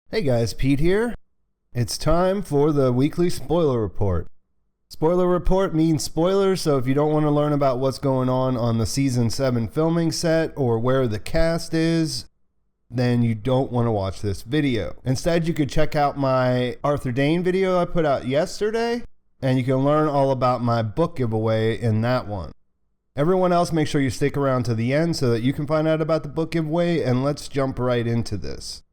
Hey guys, Pete here. It's time for the weekly spoiler report. Spoiler report means spoilers, so if you don't want to learn about what's going on the season 7 filming set or where the cast is, then you don't want to watch this video. Instead, you could check out my Arthur Dane video I put out yesterday, and you can learn all about my book giveaway in that one. Everyone else, make sure you stick around to the end so that you can find out about the book giveaway, and let's jump right into this.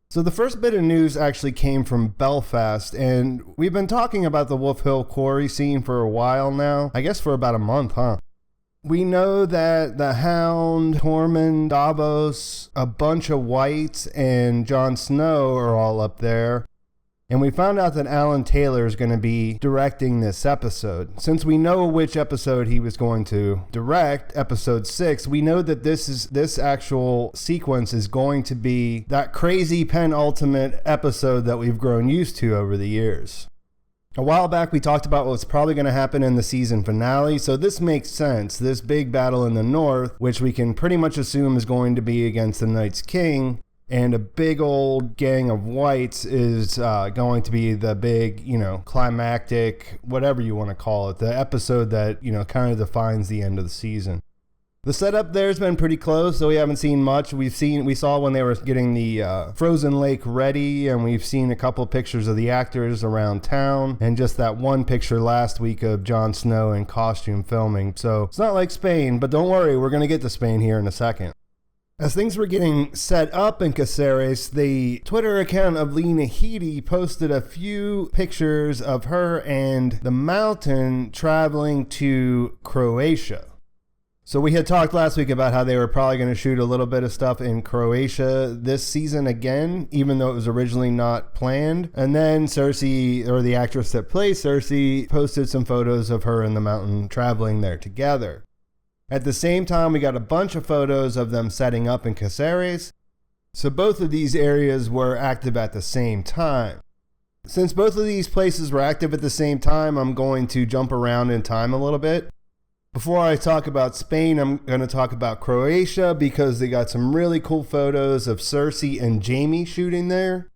So the first bit of news actually came from Belfast, and we've been talking about the Wolf Hill Quarry scene for a while now. I guess for about a month, huh? We know that the Hound, Tormund, Davos, a bunch of Whites, and Jon Snow are all up there. And we found out that Alan Taylor is going to be directing this episode. Since we know which episode he was going to direct, episode 6, we know that this actual sequence is going to be that crazy penultimate episode that we've grown used to over the years. A while back, we talked about what's probably going to happen in the season finale, so this makes sense. This big battle in the north, which we can pretty much assume is going to be against the Night's King, and a big old gang of Whites is going to be the big, climactic, whatever you want to call it, the episode that, kind of defines the end of the season. The setup there's been pretty close, so we haven't seen much. We saw when they were getting the frozen lake ready, and we've seen a couple pictures of the actors around town, and just that one picture last week of Jon Snow in costume filming. So it's not like Spain, but don't worry, we're going to get to Spain here in a second. As things were getting set up in Caceres, the Twitter account of Lena Headey posted a few pictures of her and the Mountain traveling to Croatia. So we had talked last week about how they were probably going to shoot a little bit of stuff in Croatia this season again, even though it was originally not planned. And then Cersei, or the actress that plays Cersei, posted some photos of her and the Mountain traveling there together. At the same time, we got a bunch of photos of them setting up in Caceres. So both of these areas were active at the same time. Since both of these places were active at the same time, I'm going to jump around in time a little bit. Before I talk about Spain, I'm going to talk about Croatia because they got some really cool photos of Cersei and Jaime shooting there.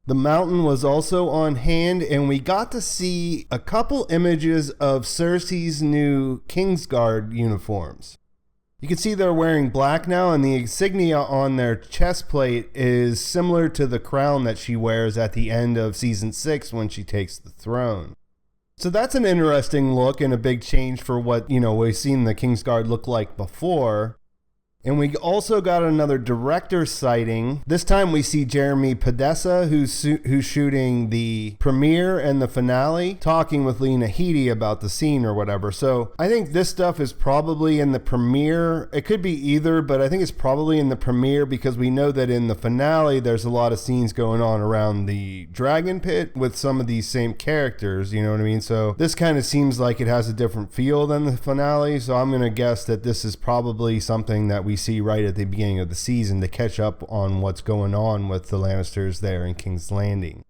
The Mountain was also on hand, and we got to see a couple images of Cersei's new Kingsguard uniforms. You can see they're wearing black now, and the insignia on their chest plate is similar to the crown that she wears at the end of season 6 when she takes the throne. So that's an interesting look and a big change for what, we've seen the Kingsguard look like before. And we also got another director sighting. This time we see Jeremy Podesa, who's shooting the premiere and the finale, talking with Lena Headey about the scene or whatever. So I think this stuff is probably in the premiere. It could be either, but I think it's probably in the premiere because we know that in the finale there's a lot of scenes going on around the dragon pit with some of these same characters, you know what I mean? So this kind of seems like it has a different feel than the finale. So I'm going to guess that this is probably something that we see right at the beginning of the season to catch up on what's going on with the Lannisters there in King's Landing.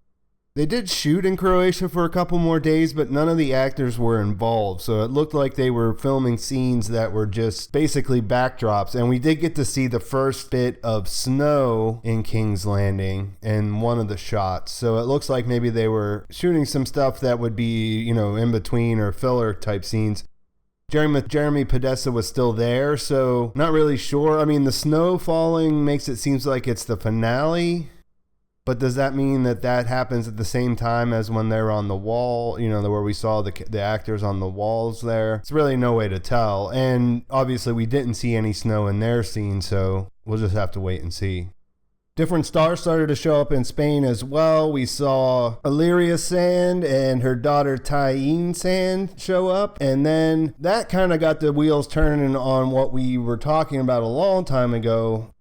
They did shoot in Croatia for a couple more days, but none of the actors were involved, so it looked like they were filming scenes that were just basically backdrops, and we did get to see the first bit of snow in King's Landing in one of the shots, so it looks like maybe they were shooting some stuff that would be, in between or filler type scenes. Jeremy Podesa was still there, so not really sure. I mean, the snow falling makes it seem like it's the finale, but does that mean that happens at the same time as when they're on the wall, where we saw the actors on the walls there? It's really no way to tell, and obviously we didn't see any snow in their scene, so we'll just have to wait and see. Different stars started to show up in Spain as well. We saw Illyria Sand and her daughter Tyene Sand show up. And then that kind of got the wheels turning on what we were talking about a long time ago.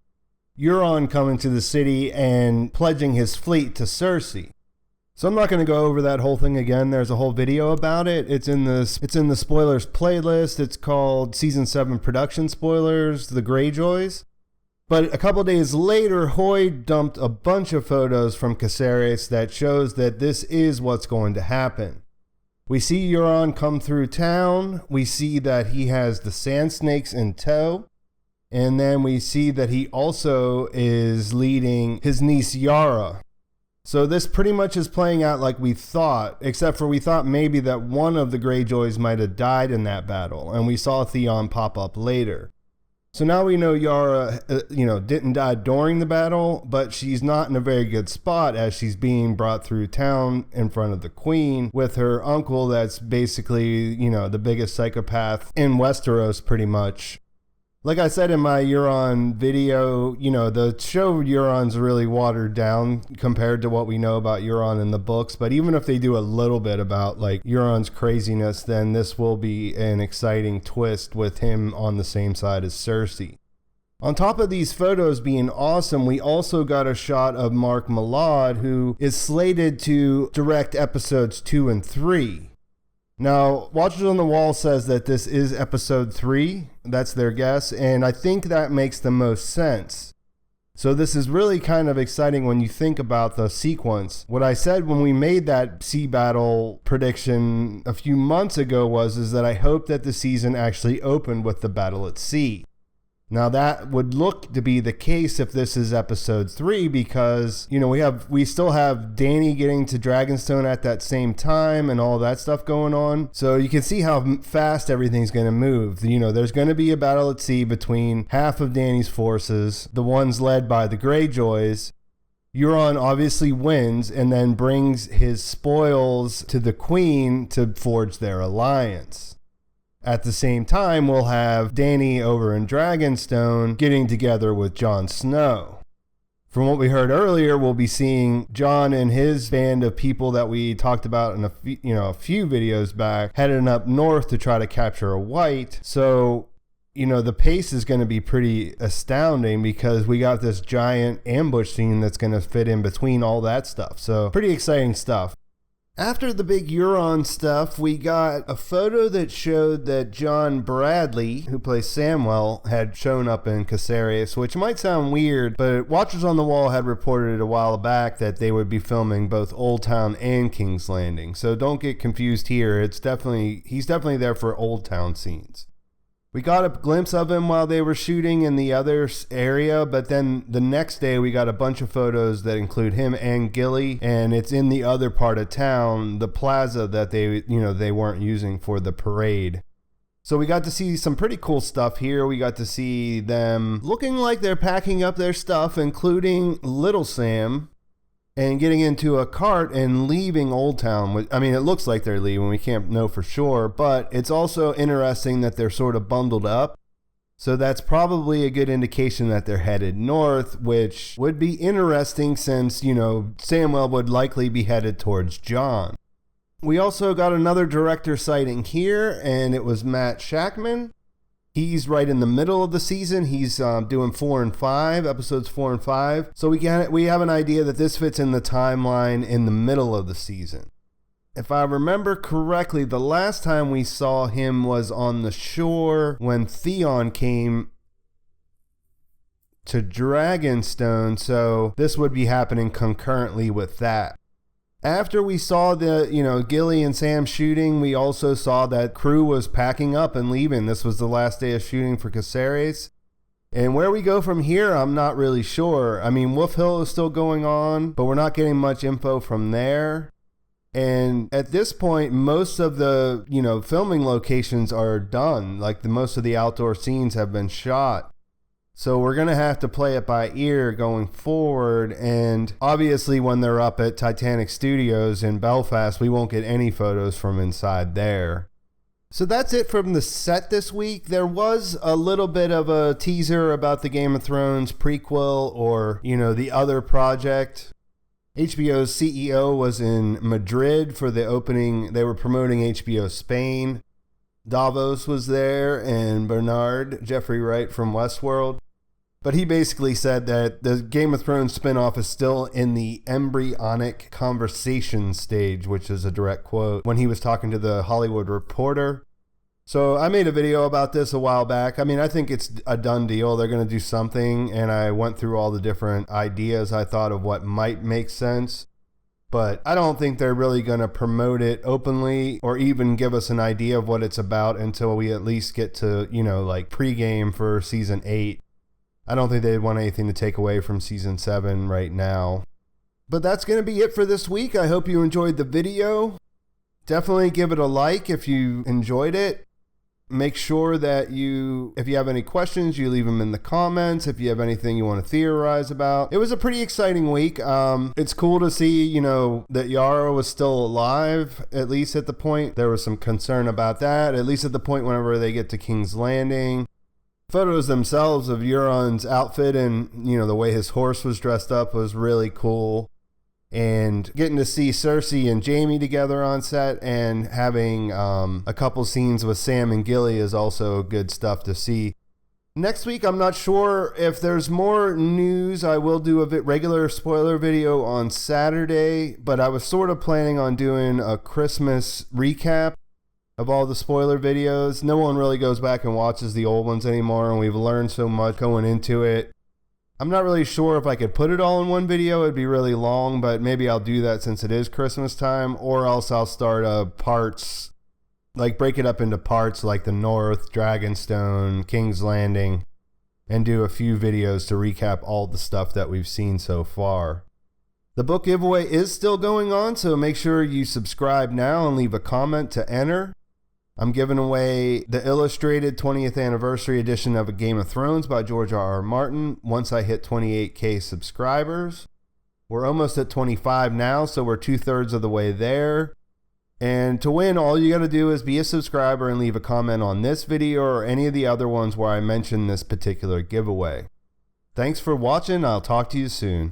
Euron coming to the city and pledging his fleet to Cersei. So I'm not going to go over that whole thing again. There's a whole video about it. It's in the spoilers playlist. It's called Season 7 Production Spoilers, The Greyjoys. But a couple days later, Hoy dumped a bunch of photos from Caceres that shows that this is what's going to happen. We see Euron come through town. We see that he has the sand snakes in tow. And then we see that he also is leading his niece Yara. So this pretty much is playing out like we thought, except for we thought maybe that one of the Greyjoys might have died in that battle, and we saw Theon pop up later. So now we know Yara, didn't die during the battle, but she's not in a very good spot as she's being brought through town in front of the queen with her uncle that's basically, the biggest psychopath in Westeros pretty much. Like I said in my Euron video, the show Euron's really watered down compared to what we know about Euron in the books. But even if they do a little bit about Euron's craziness, then this will be an exciting twist with him on the same side as Cersei. On top of these photos being awesome, we also got a shot of Mark Mylod, who is slated to direct episodes 2 and 3. Now, Watchers on the Wall says that this is episode 3. That's their guess, and I think that makes the most sense. So this is really kind of exciting when you think about the sequence. What I said when we made that sea battle prediction a few months ago was that I hope that the season actually opened with the battle at sea. Now that would look to be the case if this is episode 3 because, we still have Dany getting to Dragonstone at that same time and all that stuff going on. So you can see how fast everything's going to move. There's going to be a battle at sea between half of Dany's forces, the ones led by the Greyjoys. Euron obviously wins and then brings his spoils to the queen to forge their alliance. At the same time, we'll have Dany over in Dragonstone getting together with Jon Snow. From what we heard earlier, we'll be seeing Jon and his band of people that we talked about in a few videos back heading up north to try to capture a White. So, the pace is going to be pretty astounding because we got this giant ambush scene that's going to fit in between all that stuff. So, pretty exciting stuff. After the big Euron stuff, we got a photo that showed that John Bradley, who plays Samwell, had shown up in Caceres, which might sound weird, but Watchers on the Wall had reported a while back that they would be filming both Oldtown and King's Landing. So don't get confused here. He's definitely there for Oldtown scenes. We got a glimpse of him while they were shooting in the other area, but then the next day we got a bunch of photos that include him and Gilly, and it's in the other part of town, the plaza that they weren't using for the parade. So we got to see some pretty cool stuff here. We got to see them looking like they're packing up their stuff, including Little Sam, and getting into a cart and leaving Oldtown. It looks like they're leaving. We can't know for sure, but it's also interesting that they're sort of bundled up. So that's probably a good indication that they're headed north, which would be interesting since, Samwell would likely be headed towards Jon. We also got another director sighting here, and it was Matt Shakman. He's right in the middle of the season. He's doing 4 and 5, episodes 4 and 5. So we have an idea that this fits in the timeline in the middle of the season. If I remember correctly, the last time we saw him was on the shore when Theon came to Dragonstone. So this would be happening concurrently with that. After we saw the, Gilly and Sam shooting, we also saw that crew was packing up and leaving. This was the last day of shooting for Caceres. And where we go from here, I'm not really sure. Wolf Hill is still going on, but we're not getting much info from there. And at this point, most of the, filming locations are done. Most of the outdoor scenes have been shot. So we're going to have to play it by ear going forward, and obviously when they're up at Titanic Studios in Belfast, we won't get any photos from inside there. So that's it from the set this week. There was a little bit of a teaser about the Game of Thrones prequel or, the other project. HBO's CEO was in Madrid for the opening. They were promoting HBO Spain. Davos was there, and Bernard, Jeffrey Wright from Westworld. But he basically said that the Game of Thrones spinoff is still in the embryonic conversation stage, which is a direct quote, when he was talking to the Hollywood Reporter. So I made a video about this a while back. I think it's a done deal. They're going to do something, and I went through all the different ideas I thought of what might make sense. But I don't think they're really going to promote it openly or even give us an idea of what it's about until we at least get to, pregame for season 8. I don't think they'd want anything to take away from season 7 right now. But that's going to be it for this week. I hope you enjoyed the video. Definitely give it a like if you enjoyed it. Make sure that if you have any questions, you leave them in the comments. If you have anything you want to theorize about. It was a pretty exciting week. It's cool to see, that Yara was still alive, at least at the point. There was some concern about that, at least at the point whenever they get to King's Landing. Photos themselves of Euron's outfit and, the way his horse was dressed up was really cool. And getting to see Cersei and Jaime together on set and having a couple scenes with Sam and Gilly is also good stuff to see. Next week, I'm not sure if there's more news. I will do a regular spoiler video on Saturday, but I was sort of planning on doing a Christmas recap of all the spoiler videos. No one really goes back and watches the old ones anymore, and we've learned so much going into it. I'm not really sure if I could put it all in one video. It'd be really long, but maybe I'll do that since it is Christmas time, or else I'll start parts, like break it up into parts like the North, Dragonstone, King's Landing, and do a few videos to recap all the stuff that we've seen so far. The book giveaway is still going on, so make sure you subscribe now and leave a comment to enter. I'm giving away the illustrated 20th anniversary edition of A Game of Thrones by George R.R. Martin once I hit 28K subscribers. We're almost at 25 now, so we're 2/3 of the way there. And to win, all you got to do is be a subscriber and leave a comment on this video or any of the other ones where I mention this particular giveaway. Thanks for watching. I'll talk to you soon.